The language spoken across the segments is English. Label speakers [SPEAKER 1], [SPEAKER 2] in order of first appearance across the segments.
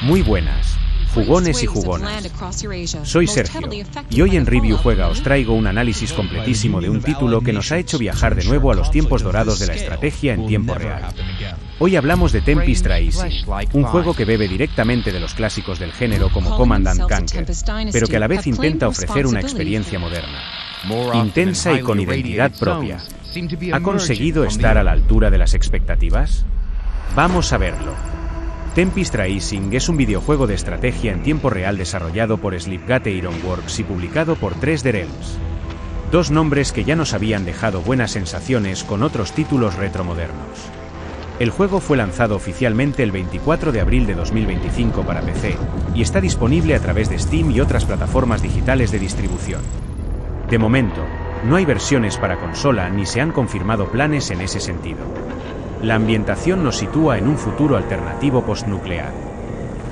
[SPEAKER 1] Muy buenas, jugones y jugonas. Soy Sergio, y hoy en Review Juega os traigo un análisis completísimo de un título que nos ha hecho viajar de nuevo a los tiempos dorados de la estrategia en tiempo real. Hoy hablamos de Tempest Rising, un juego que bebe directamente de los clásicos del género como Command & Conquer, pero que a la vez intenta ofrecer una experiencia moderna, intensa y con identidad propia. ¿Ha conseguido estar a la altura de las expectativas? Vamos a verlo. Tempest Rising es un videojuego de estrategia en tiempo real desarrollado por Slipgate Ironworks y publicado por 3D Realms. Dos nombres que ya nos habían dejado buenas sensaciones con otros títulos retromodernos. El juego fue lanzado oficialmente el 24 de abril de 2025 para PC, y está disponible a través de Steam y otras plataformas digitales de distribución. De momento, no hay versiones para consola ni se han confirmado planes en ese sentido. La ambientación nos sitúa en un futuro alternativo postnuclear,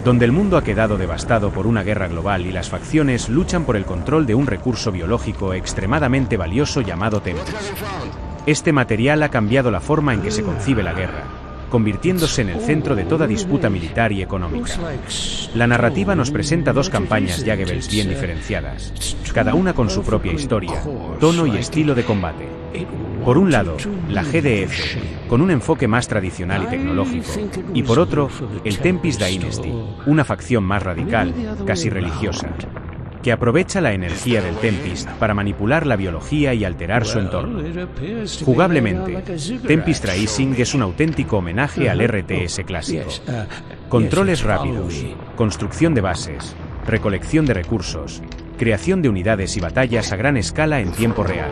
[SPEAKER 1] donde el mundo ha quedado devastado por una guerra global y las facciones luchan por el control de un recurso biológico extremadamente valioso llamado Tempest. Este material ha cambiado la forma en que se concibe la guerra, convirtiéndose en el centro de toda disputa militar y económica. La narrativa nos presenta dos campañas Jagebels bien diferenciadas, cada una con su propia historia, tono y estilo de combate. Por un lado, la GDF, con un enfoque más tradicional y tecnológico, y por otro, el Tempest Dynasty, una facción más radical, casi religiosa, que aprovecha la energía del Tempest para manipular la biología y alterar su entorno. Jugablemente, Tempest Rising es un auténtico homenaje al RTS clásico. Controles rápidos, construcción de bases, recolección de recursos, creación de unidades y batallas a gran escala en tiempo real.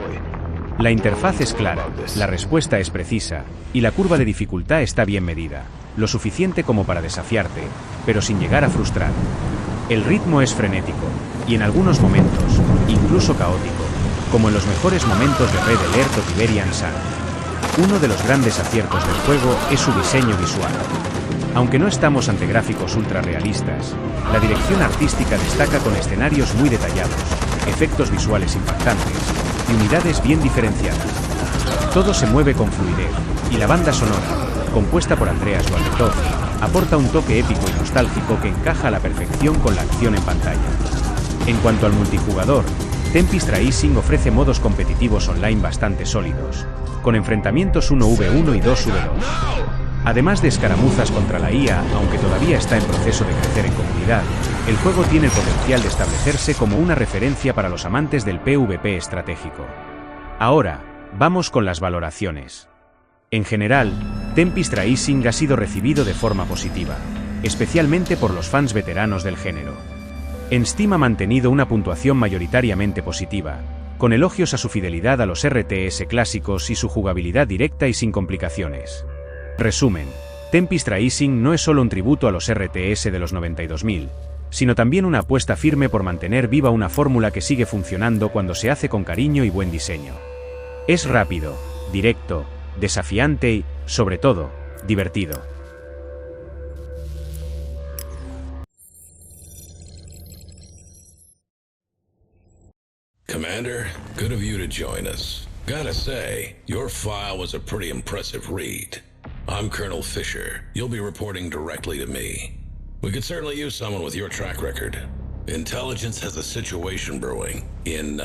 [SPEAKER 1] La interfaz es clara, la respuesta es precisa, y la curva de dificultad está bien medida, lo suficiente como para desafiarte, pero sin llegar a frustrar. El ritmo es frenético, y en algunos momentos, incluso caótico, como en los mejores momentos de Red Alert o Tiberian Sun. Uno de los grandes aciertos del juego es su diseño visual. Aunque no estamos ante gráficos ultra realistas, la dirección artística destaca con escenarios muy detallados, efectos visuales impactantes y unidades bien diferenciadas. Todo se mueve con fluidez, y la banda sonora, compuesta por Andreas Walletov, aporta un toque épico y nostálgico que encaja a la perfección con la acción en pantalla. En cuanto al multijugador, Tempest Rising ofrece modos competitivos online bastante sólidos, con enfrentamientos 1v1 y 2v2. Además de escaramuzas contra la IA, aunque todavía está en proceso de crecer en comunidad, el juego tiene el potencial de establecerse como una referencia para los amantes del PvP estratégico. Ahora, vamos con las valoraciones. En general, Tempest Rising ha sido recibido de forma positiva, especialmente por los fans veteranos del género. En Steam ha mantenido una puntuación mayoritariamente positiva, con elogios a su fidelidad a los RTS clásicos y su jugabilidad directa y sin complicaciones. Resumen, Tempest Rising no es solo un tributo a los RTS de los 92.000, sino también una apuesta firme por mantener viva una fórmula que sigue funcionando cuando se hace con cariño y buen diseño. Es rápido, directo, desafiante y, sobre todo, divertido.
[SPEAKER 2] Commander, good of you to join us. Gotta say, your file was a pretty impressive read. I'm Colonel Fisher. You'll be reporting directly to me. We could certainly use someone with your track record. Intelligence has a situation brewing in,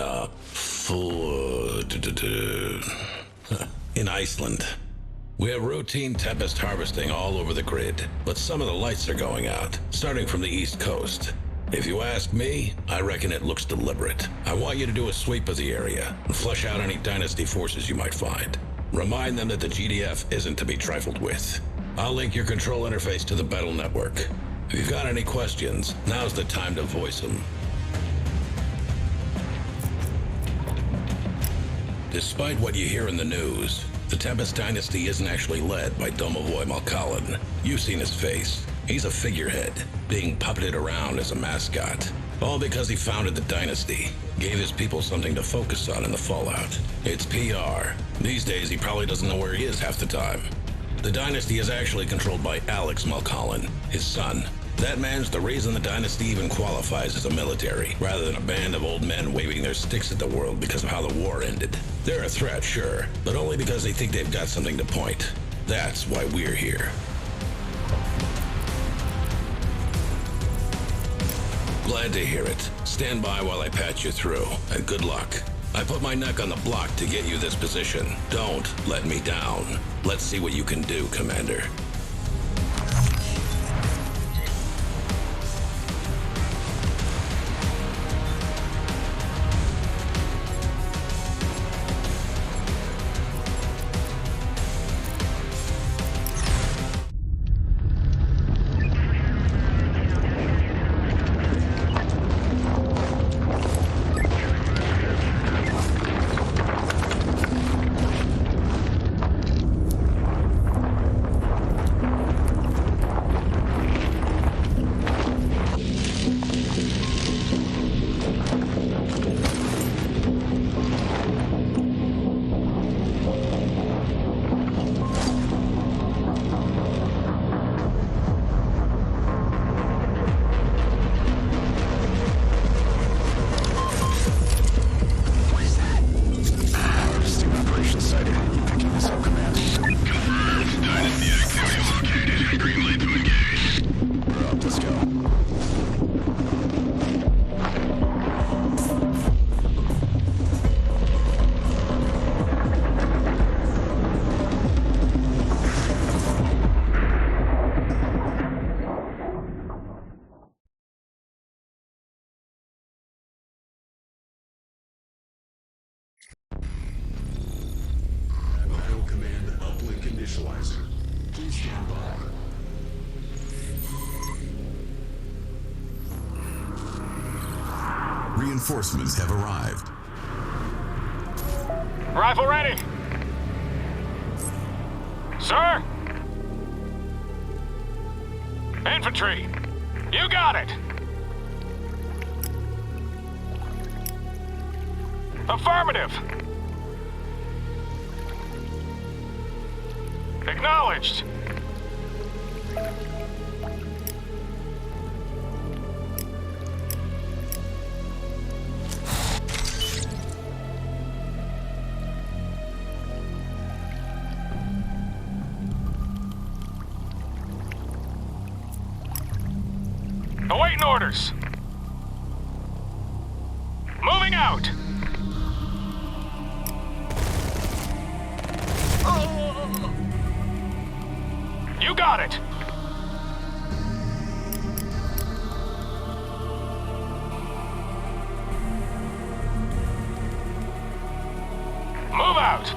[SPEAKER 2] in Iceland. We have routine Tempest harvesting all over the grid, but some of the lights are going out, starting from the East Coast. If you ask me, I reckon it looks deliberate. I want you to do a sweep of the area and flush out any Dynasty forces you might find. Remind them that the GDF isn't to be trifled with. I'll link your control interface to the battle network. If you've got any questions, now's the time to voice them. Despite what you hear in the news, the Tempest Dynasty isn't actually led by Domovoy Malkalin. You've seen his face. He's a figurehead, being puppeted around as a mascot. All because he founded the Dynasty, gave his people something to focus on in the fallout. It's PR. These days, he probably doesn't know where he is half the time. The Dynasty is actually controlled by Alex Malkalin, his son. That man's the reason the Dynasty even qualifies as a military, rather than a band of old men waving their sticks at the world because of how the war ended. They're a threat, sure, but only because they think they've got something to point. That's why we're here. Glad to hear it. Stand by while I patch you through, and good luck. I put my neck on the block to get you this position. Don't let me down. Let's see what you can do, Commander. Please stand by. Reinforcements have arrived.
[SPEAKER 3] Rifle ready. Sir? Infantry, you got it. Affirmative. Acknowledged. Awaiting orders. Moving out. You got it! Move out!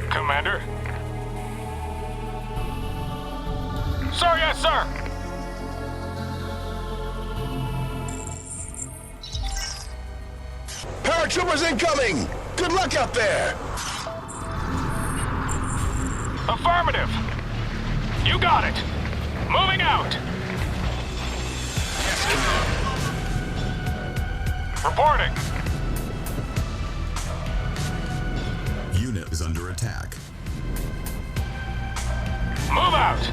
[SPEAKER 3] Commander? Sir, yes, sir!
[SPEAKER 4] Paratroopers incoming! Good luck out there!
[SPEAKER 3] Affirmative! You got it! Moving out!
[SPEAKER 4] Yes,
[SPEAKER 3] Reporting!
[SPEAKER 2] Unit is under attack.
[SPEAKER 3] Move out!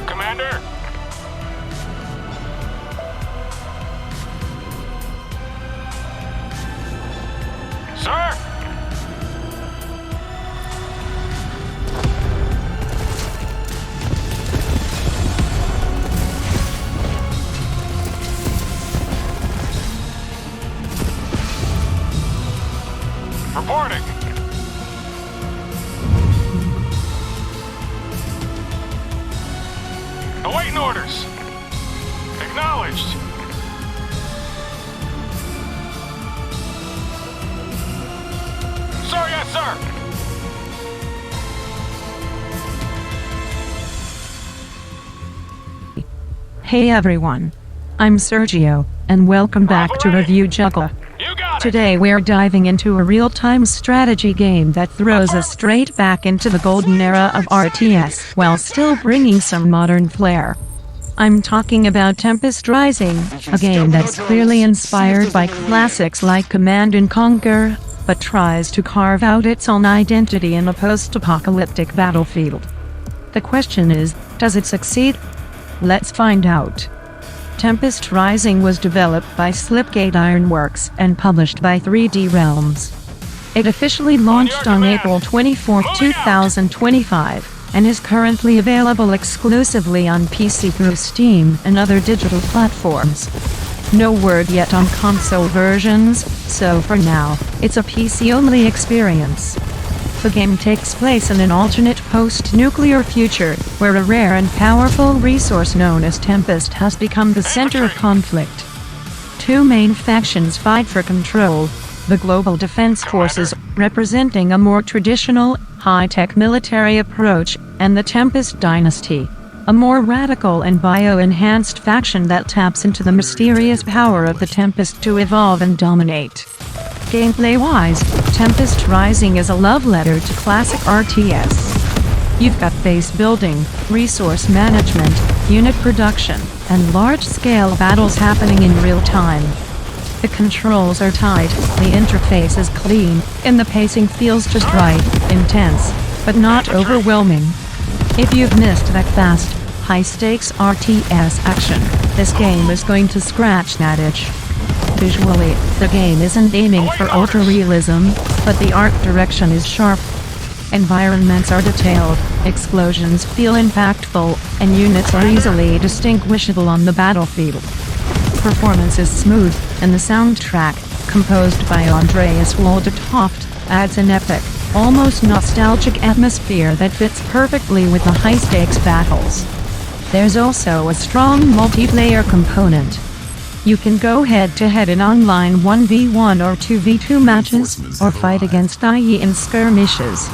[SPEAKER 3] Commander? Sir? Reporting. Awaiting orders. Acknowledged. Sir, yes, sir.
[SPEAKER 5] Hey everyone. I'm Sergio, and welcome back to Review Juggle.
[SPEAKER 3] You got it.
[SPEAKER 5] Today we're diving into a real-time strategy game that throws us straight back into the golden era of RTS, while still bringing some modern flair. I'm talking about Tempest Rising, a game that's clearly inspired by classics like Command & Conquer, but tries to carve out its own identity in a post-apocalyptic battlefield. The question is, does it succeed? Let's find out. Tempest Rising was developed by Slipgate Ironworks and published by 3D Realms. It officially launched on April 24, 2025, and is currently available exclusively on PC through Steam and other digital platforms. No word yet on console versions, so for now, it's a PC-only experience. The game takes place in an alternate post-nuclear future, where a rare and powerful resource known as Tempest has become the center of conflict. Two main factions fight for control: the Global Defense Forces, representing a more traditional, high-tech military approach, and the Tempest Dynasty, a more radical and bio-enhanced faction that taps into the mysterious power of the Tempest to evolve and dominate. Gameplay-wise, Tempest Rising is a love letter to classic RTS. You've got base building, resource management, unit production, and large-scale battles happening in real time. The controls are tight, the interface is clean, and the pacing feels just right, intense, but not overwhelming. If you've missed that fast, high-stakes RTS action, this game is going to scratch that itch. Visually, the game isn't aiming for ultra-realism, but the art direction is sharp. Environments are detailed, explosions feel impactful, and units are easily distinguishable on the battlefield. Performance is smooth, and the soundtrack, composed by Andreas Waldetoft, adds an epic, almost nostalgic atmosphere that fits perfectly with the high-stakes battles. There's also a strong multiplayer component. You can go head-to-head in online 1v1 or 2v2 matches, or fight against IE in skirmishes.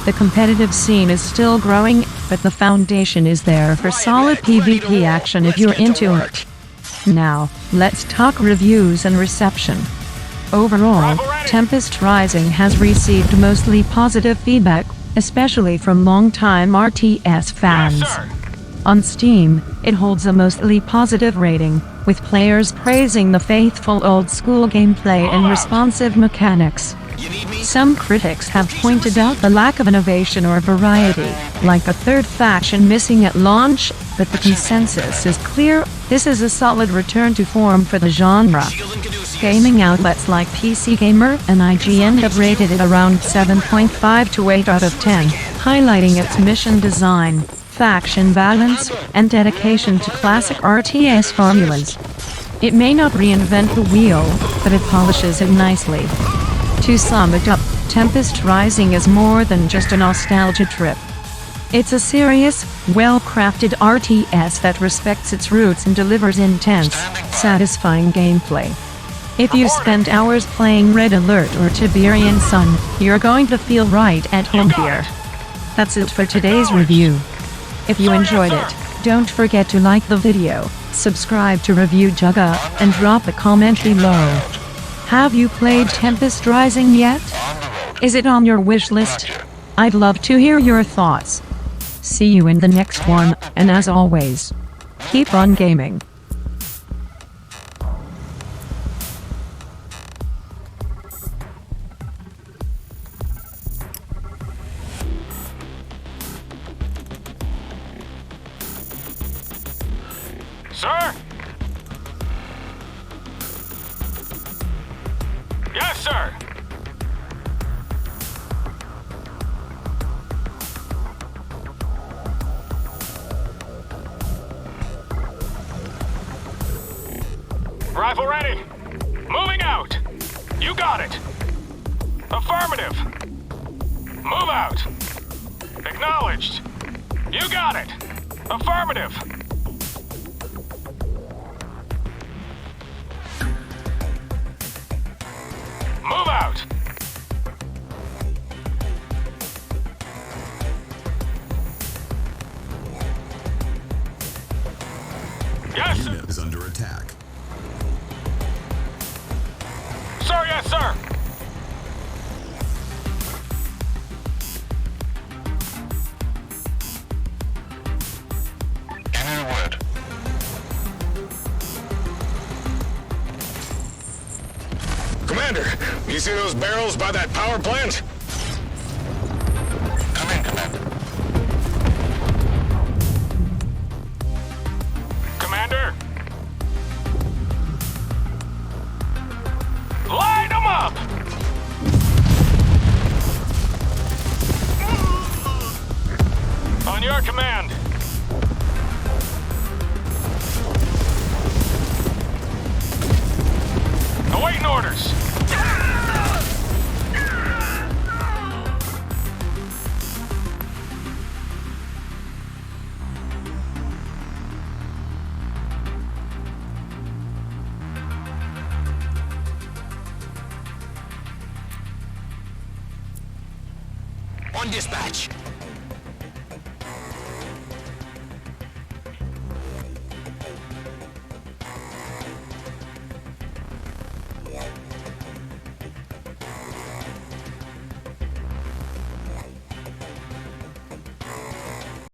[SPEAKER 5] The competitive scene is still growing, but the foundation is there for solid PvP action if you're into it. Now, let's talk reviews and reception. Overall, Tempest Rising has received mostly positive feedback, especially from long-time RTS fans. On Steam, it holds a mostly positive rating, with players praising the faithful old-school gameplay and responsive mechanics. Some critics have pointed out the lack of innovation or variety, like a third faction missing at launch, but the consensus is clear: this is a solid return to form for the genre. Gaming outlets like PC Gamer and IGN have rated it around 7.5 to 8 out of 10, highlighting its mission design, faction balance, and dedication to classic RTS formulas. It may not reinvent the wheel, but it polishes it nicely. To sum it up, Tempest Rising is more than just a nostalgia trip. It's a serious, well-crafted RTS that respects its roots and delivers intense, satisfying gameplay. If you spent hours playing Red Alert or Tiberian Sun, you're going to feel right at home here. That's it for today's review. If you enjoyed it, don't forget to like the video, subscribe to Review Jugga, and drop a comment below. Have you played Tempest Rising yet? Is it on your wish list? I'd love to hear your thoughts. See you in the next one, and as always, keep on gaming.
[SPEAKER 3] Sir? Yes, sir. Rifle ready. Moving out. You got it. Affirmative. Move out. Acknowledged. You got it. Affirmative. Move out. Yes, sir.
[SPEAKER 2] Unit is under attack.
[SPEAKER 3] Sir, yes, sir.
[SPEAKER 4] Commander, you see those barrels by that power plant?
[SPEAKER 6] Come in, Commander.
[SPEAKER 3] command. Awaiting orders.
[SPEAKER 4] On dispatch.